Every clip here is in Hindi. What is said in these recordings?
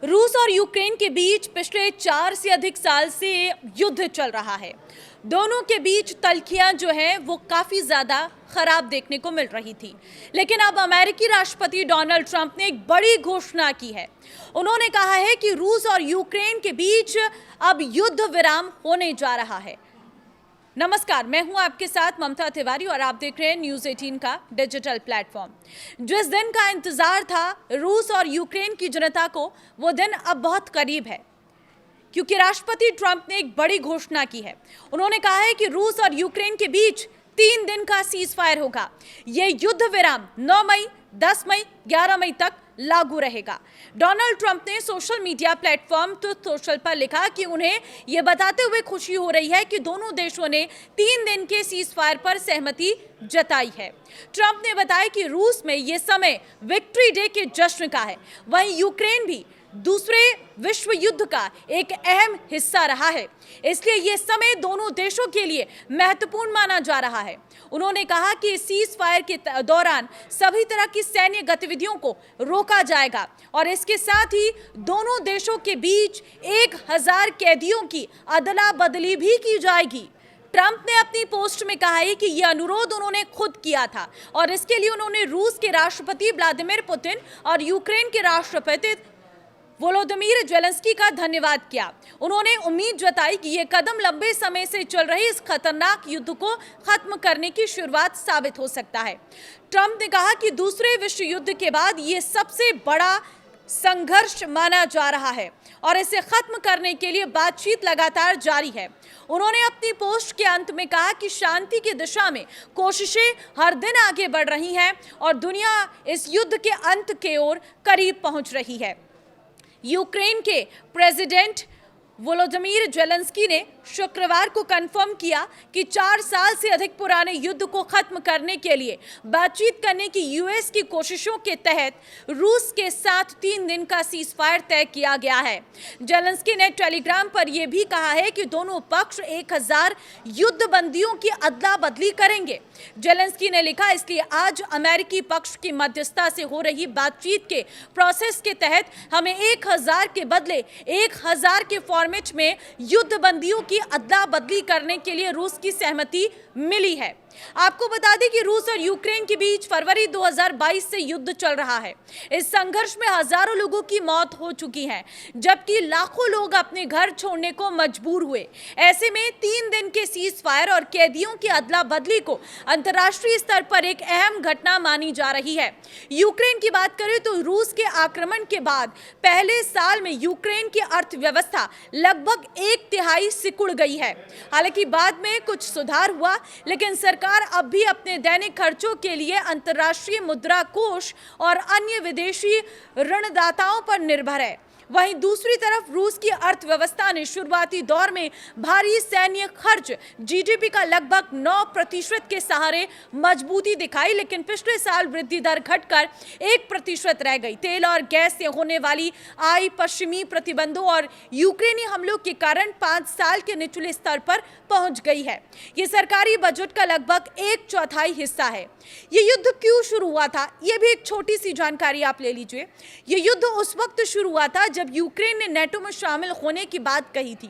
रूस और यूक्रेन के बीच पिछले 4 से अधिक साल से युद्ध चल रहा है। दोनों के बीच तल्खियां जो हैं वो काफ़ी ज़्यादा खराब देखने को मिल रही थी। लेकिन अब अमेरिकी राष्ट्रपति डोनाल्ड ट्रंप ने एक बड़ी घोषणा की है। उन्होंने कहा है कि रूस और यूक्रेन के बीच अब युद्ध विराम होने जा रहा है। नमस्कार, मैं हूं आपके साथ ममता तिवारी और आप देख रहे हैं न्यूज़ 18 का डिजिटल प्लेटफॉर्म। जिस दिन का इंतजार था रूस और यूक्रेन की जनता को, वो दिन अब बहुत करीब है, क्योंकि राष्ट्रपति ट्रंप ने एक बड़ी घोषणा की है। उन्होंने कहा है कि रूस और यूक्रेन के बीच 3 दिन का सीज फायर होगा। ये युद्ध विराम 9 मई, 10 मई, 11 मई तक लागू रहेगा। डोनाल्ड ट्रंप ने social media platform truth social पर लिखा कि उन्हें यह बताते हुए खुशी हो रही है कि दोनों देशों ने 3 दिन के सीज फायर पर सहमति जताई है। ट्रंप ने बताया कि रूस में यह समय विक्ट्री डे के जश्न का है, वहीं यूक्रेन भी दूसरे विश्व युद्ध का एक अहम हिस्सा रहा है, इसलिए यह समय दोनों देशों के लिए महत्वपूर्ण माना जा रहा है। उन्होंने कहा कि सीज फायर के दौरान सभी तरह की सैन्य गतिविधियों को रोका जाएगा और इसके साथ ही दोनों देशों के बीच 1000 कैदियों की अदला बदली भी की जाएगी। ट्रंप ने अपनी पोस्ट में कहा है कि यह अनुरोध उन्होंने खुद किया था और इसके लिए उन्होंने रूस के राष्ट्रपति व्लादिमीर पुतिन और यूक्रेन के राष्ट्रपति वोलोदिमीर ज़ेलेंस्की का धन्यवाद किया। उन्होंने उम्मीद जताई कि यह कदम लंबे समय से चल रहे इस खतरनाक युद्ध को खत्म करने की शुरुआत साबित हो सकता है। ट्रंप ने कहा कि दूसरे विश्व युद्ध के बाद यह सबसे बड़ा संघर्ष माना जा रहा है और इसे खत्म करने के लिए बातचीत लगातार जारी है। उन्होंने अपनी पोस्ट के अंत में कहा कि शांति की दिशा में कोशिशें हर दिन आगे बढ़ रही हैं और दुनिया इस युद्ध के अंत की ओर करीब पहुंच रही है। यूक्रेन के प्रेसिडेंट वोलोदिमीर ज़ेलेंस्की ने शुक्रवार को कंफर्म किया कि 4 साल से अधिक पुराने युद्ध को खत्म करने के लिए बातचीत करने की यूएस की कोशिशों के तहत रूस के साथ 3 दिन का सीज फायर तय किया गया है। ज़ेलेंस्की ने टेलीग्राम पर यह भी कहा है कि दोनों पक्ष 1000 युद्ध बंदियों की अदला बदली करेंगे। ज़ेलेंस्की ने लिखा, इसलिए आज अमेरिकी पक्ष की मध्यस्थता से हो रही बातचीत के प्रोसेस के तहत हमें 1000 के बदले 1000 के फॉर्मेट में युद्ध बंदियों की अदला बदली करने के लिए रूस की सहमति मिली है। आपको बता दें कि रूस और यूक्रेन के बीच फरवरी 2022 से युद्ध चल रहा है। इस संघर्ष में हजारों लोगों की मौत हो चुकी है, जबकि लाखों लोग अपने घर छोड़ने को मजबूर हुए। ऐसे में 3 दिन के सीज फायर और कैदियों की अदला बदली को अंतर्राष्ट्रीय स्तर पर एक अहम घटना मानी जा रही है। यूक्रेन की बात करें तो रूस के आक्रमण के बाद पहले साल में यूक्रेन की अर्थव्यवस्था लगभग 1/3 सिकुड़ गई है। हालांकि बाद में कुछ सुधार हुआ, लेकिन सरकार अब भी अपने दैनिक खर्चों के लिए अंतर्राष्ट्रीय मुद्रा कोष और अन्य विदेशी ऋणदाताओं पर निर्भर है। वहीं दूसरी तरफ रूस की अर्थव्यवस्था ने शुरुआती दौर में भारी सैन्य खर्च जीडीपी का लगभग 9% के सहारे मजबूती दिखाई, लेकिन पिछले साल वृद्धि दर घटकर 1% रह गई। तेल और गैस से होने वाली आय पश्चिमी प्रतिबंधों और यूक्रेनी हमलों के कारण 5 साल के निचले स्तर पर पहुंच गई है। ये सरकारी बजट का लगभग 1/4 हिस्सा है। ये युद्ध क्यों शुरू हुआ था, ये भी एक छोटी सी जानकारी आप ले लीजिए। ये युद्ध उस वक्त शुरू हुआ था जब यूक्रेन ने नेटो में शामिल होने की बात कही थी।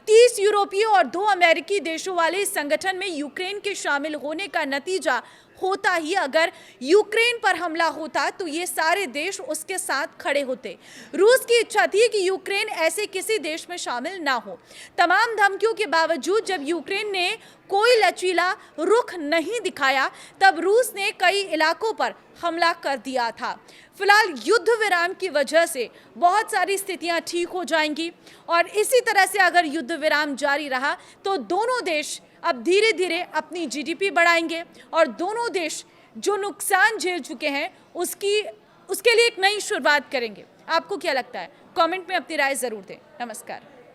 30 यूरोपीय और 2 अमेरिकी देशों वाले इस संगठन में यूक्रेन के शामिल होने का नतीजा होता ही अगर यूक्रेन पर हमला होता तो ये सारे देश उसके साथ खड़े होते। रूस की इच्छा थी कि यूक्रेन ऐसे किसी देश में शामिल ना हो। तमाम धमकियों के बावजूद जब यूक्रेन ने कोई लचीला रुख नहीं दिखाया, तब रूस ने कई इलाकों पर हमला कर दिया था। फिलहाल युद्ध विराम की वजह से बहुत सारी स्थितियां ठीक हो जाएंगी और इसी तरह से अगर युद्ध विराम जारी रहा तो दोनों देश अब धीरे धीरे अपनी जीडीपी बढ़ाएंगे और दोनों देश जो नुकसान झेल चुके हैं उसके लिए एक नई शुरुआत करेंगे। आपको क्या लगता है? कमेंट में अपनी राय जरूर दें। नमस्कार।